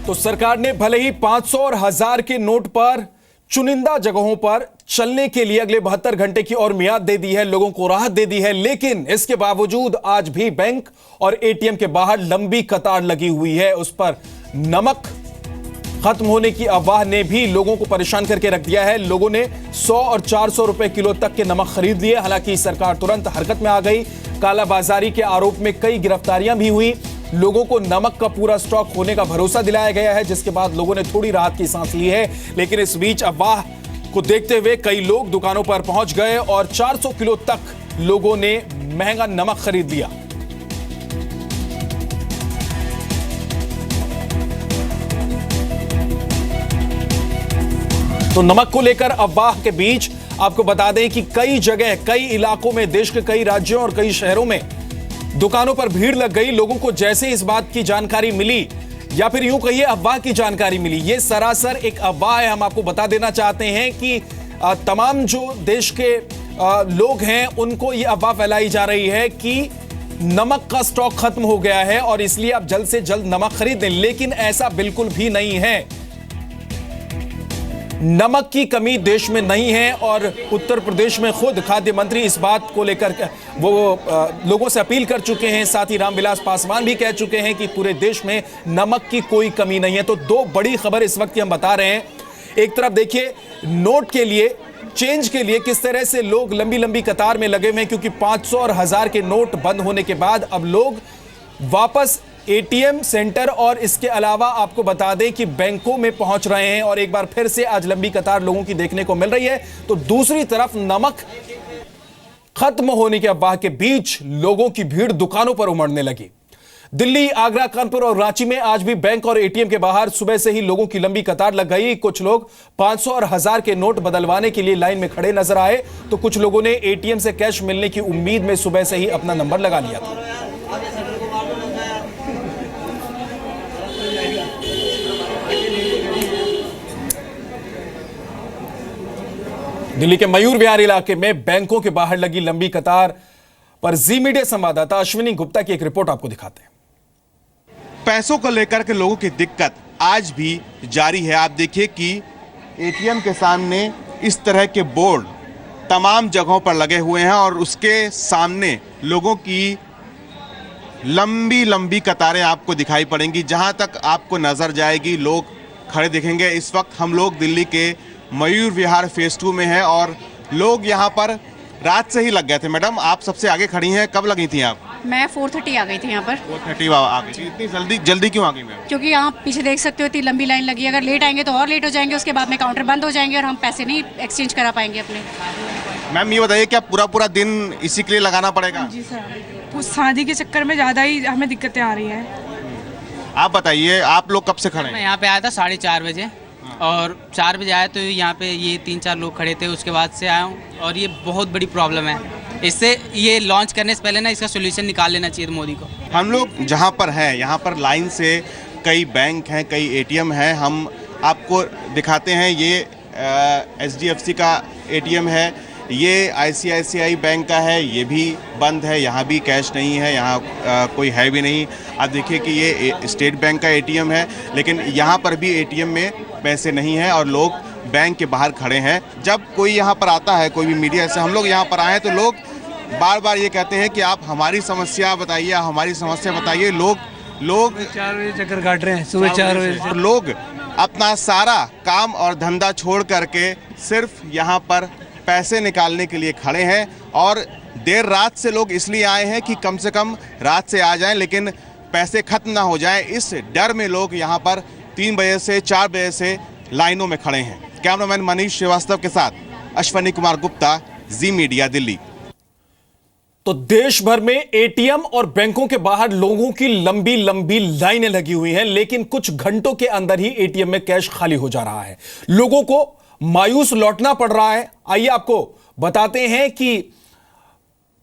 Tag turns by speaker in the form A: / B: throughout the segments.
A: तो सरकार ने भले ही 500 और 1000 के नोट पर चुनिंदा जगहों पर चलने के लिए अगले 72 घंटे की और मियाद दे दी है, लोगों को राहत दे दी है, लेकिन इसके बावजूद आज भी बैंक और एटीएम के बाहर लंबी कतार लगी हुई है। उस पर नमक खत्म होने की अफवाह ने भी लोगों को परेशान करके रख दिया है। लोगों ने 100 और 400 रुपए किलो तक के नमक खरीद लिए। हालांकि सरकार तुरंत हरकत में आ गई। कालाबाजारी के आरोप में कई गिरफ्तारियां भी हुई। लोगों को नमक का पूरा स्टॉक होने का भरोसा दिलाया गया है, जिसके बाद लोगों ने थोड़ी राहत की सांस ली है। लेकिन इस बीच अफवाह को देखते हुए कई लोग दुकानों पर पहुंच गए और 400 किलो तक लोगों ने महंगा नमक खरीद लिया। तो नमक को लेकर अफवाह के बीच आपको बता दें कि कई जगह, कई इलाकों में, देश के कई राज्यों और कई शहरों में दुकानों पर भीड़ लग गई। लोगों को जैसे इस बात की जानकारी मिली, या फिर यूं कहिए अफवाह की जानकारी मिली, यह सरासर एक अफवाह है। हम आपको बता देना चाहते हैं कि तमाम जो देश के लोग हैं उनको यह अफवाह फैलाई जा रही है कि नमक का स्टॉक खत्म हो गया है और इसलिए आप जल्द से जल्द नमक खरीद लें, लेकिन ऐसा बिल्कुल भी नहीं है। नमक की कमी देश में नहीं है और उत्तर प्रदेश में खुद खाद्य मंत्री इस बात को लेकर वो लोगों से अपील कर चुके हैं। साथ ही रामविलास पासवान भी कह चुके हैं कि पूरे देश में नमक की कोई कमी नहीं है। तो दो बड़ी खबर इस वक्त की हम बता रहे हैं। एक तरफ देखिए नोट के लिए, चेंज के लिए किस तरह से लोग लंबी लंबी कतार में लगे हुए हैं, क्योंकि 500 और 1000 के नोट बंद होने के बाद अब लोग वापस एटीएम सेंटर और इसके अलावा आपको बता दें कि बैंकों में पहुंच रहे हैं और एक बार फिर से आज लंबी कतार लोगों की देखने को मिल रही है। तो दूसरी तरफ नमक खत्म होने की अफवाह के बीच लोगों की भीड़ दुकानों पर उमड़ने लगी। दिल्ली, आगरा, कानपुर और रांची में आज भी बैंक और एटीएम के बाहर सुबह से ही लोगों की लंबी कतार लग गई। कुछ लोग 500 और 1000 के नोट बदलवाने के लिए लाइन में खड़े नजर आए, तो कुछ लोगों ने एटीएम से कैश मिलने की उम्मीद में सुबह से ही अपना नंबर लगा लिया था। दिल्ली के मयूर विहार इलाके में बैंकों के बाहर लगी लंबी कतार पर जी मीडिया संवाददाता अश्विनी गुप्ता की एक रिपोर्ट आपको दिखाते हैं।
B: पैसों को लेकर के लोगों की दिक्कत आज भी जारी है। आप देखिए कि एटीएम के सामने इस तरह के बोर्ड तमाम जगहों पर लगे हुए हैं और उसके सामने लोगों की लंबी लंबी कतारें आपको दिखाई पड़ेंगी। जहां तक आपको नजर जाएगी लोग खड़े दिखेंगे। इस वक्त हम लोग दिल्ली के मयूर विहार फेज 2 में है और लोग यहाँ पर रात से ही लग गए थे। मैडम, आप सबसे आगे खड़ी हैं, कब लगी थी आप?
C: मैं 4:30 आ गई थी यहाँ पर।
B: 4:30 आ गई थी। इतनी जल्दी क्यों आ गई मैम?
C: क्योंकि यहाँ पीछे देख सकते हो इतनी लंबी लाइन लगी है। अगर लेट आएंगे तो और लेट हो जाएंगे, उसके बाद में काउंटर बंद हो जाएंगे और हम पैसे नहीं एक्सचेंज करा पाएंगे अपने।
B: मैम ये बताइए, क्या पूरा दिन इसी के लिए लगाना पड़ेगा?
D: जी सर, उस शादी के चक्कर में ज़्यादा ही हमें दिक्कतें आ रही हैं।
B: आप बताइए, आप लोग कब से खड़े हैं?
E: मैं यहाँ पे आया था 4:30 बजे और 4 बजे आया तो यहाँ पे ये 3-4 लोग खड़े थे, उसके बाद से आया हूँ और ये बहुत बड़ी प्रॉब्लम है। इससे ये लॉन्च करने से पहले ना इसका सोल्यूशन निकाल लेना चाहिए मोदी को। हम
B: लोग जहाँ पर हैं, यहाँ पर लाइन से कई बैंक हैं, कई एटीएम हैं। हम आपको दिखाते हैं, ये HDFC का एटीएम है, ये ICICI बैंक का है, ये भी बंद है, यहाँ भी कैश नहीं है, यहाँ कोई है भी नहीं। आप देखिए कि ये स्टेट बैंक का एटीएम है, लेकिन यहाँ पर भी एटीएम में पैसे नहीं हैं और लोग बैंक के बाहर खड़े हैं। जब कोई यहाँ पर आता है, कोई भी मीडिया से, हम लोग यहाँ पर आए हैं तो लोग बार बार ये कहते हैं कि आप हमारी समस्या बताइए, हमारी समस्या बताइए। लोग
F: 4 बजे चक्कर काट रहे हैं, सुबह 4 बजे।
B: लोग अपना सारा काम और धंधा छोड़ करके सिर्फ यहाँ पर पैसे निकालने के लिए खड़े हैं और देर रात से लोग इसलिए आए हैं कि कम से कम रात से आ जाएं, लेकिन पैसे खत्म ना हो जाएं। इस डर में लोग यहाँ पर 3 बजे से 4 बजे से लाइनों में खड़े हैं। कैमरामैन मनीष श्रीवास्तव के साथ अश्विनी कुमार गुप्ता, जी मीडिया, दिल्ली।
A: तो देश भर में एटीएम और बैंकों के बाहर लोगों की लंबी लंबी लाइनें लगी हुई हैं, लेकिन कुछ घंटों के अंदर ही एटीएम में कैश खाली हो जा रहा है। लोगों को मायूस लौटना पड़ रहा है। आइए आपको बताते हैं कि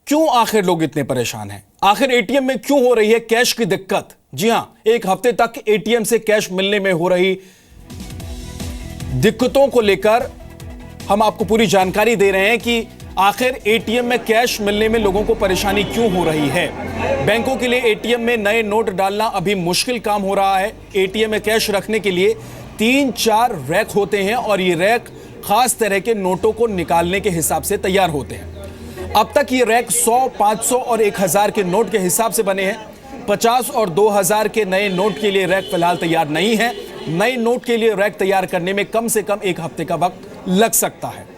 A: क्यों आखिर लोग इतने परेशान हैं, आखिर एटीएम में क्यों हो रही है कैश की दिक्कत। जी हां, एक हफ्ते तक एटीएम से कैश मिलने में हो रही दिक्कतों को लेकर हम आपको पूरी जानकारी दे रहे हैं कि आखिर एटीएम में कैश मिलने में लोगों को परेशानी क्यों हो रही है? बैंकों के लिए एटीएम में नए नोट डालना अभी मुश्किल काम हो रहा है। एटीएम में कैश रखने के लिए 3-4 रैक होते हैं और ये रैक खास तरह के नोटों को निकालने के हिसाब से तैयार होते हैं। अब तक ये रैक 100, 500 और 1000 के नोट के हिसाब से बने हैं। 50 और 2000 के नए नोट के लिए रैक फिलहाल तैयार नहीं है। नए नोट के लिए रैक तैयार करने में कम से कम 1 हफ्ते का वक्त लग सकता है।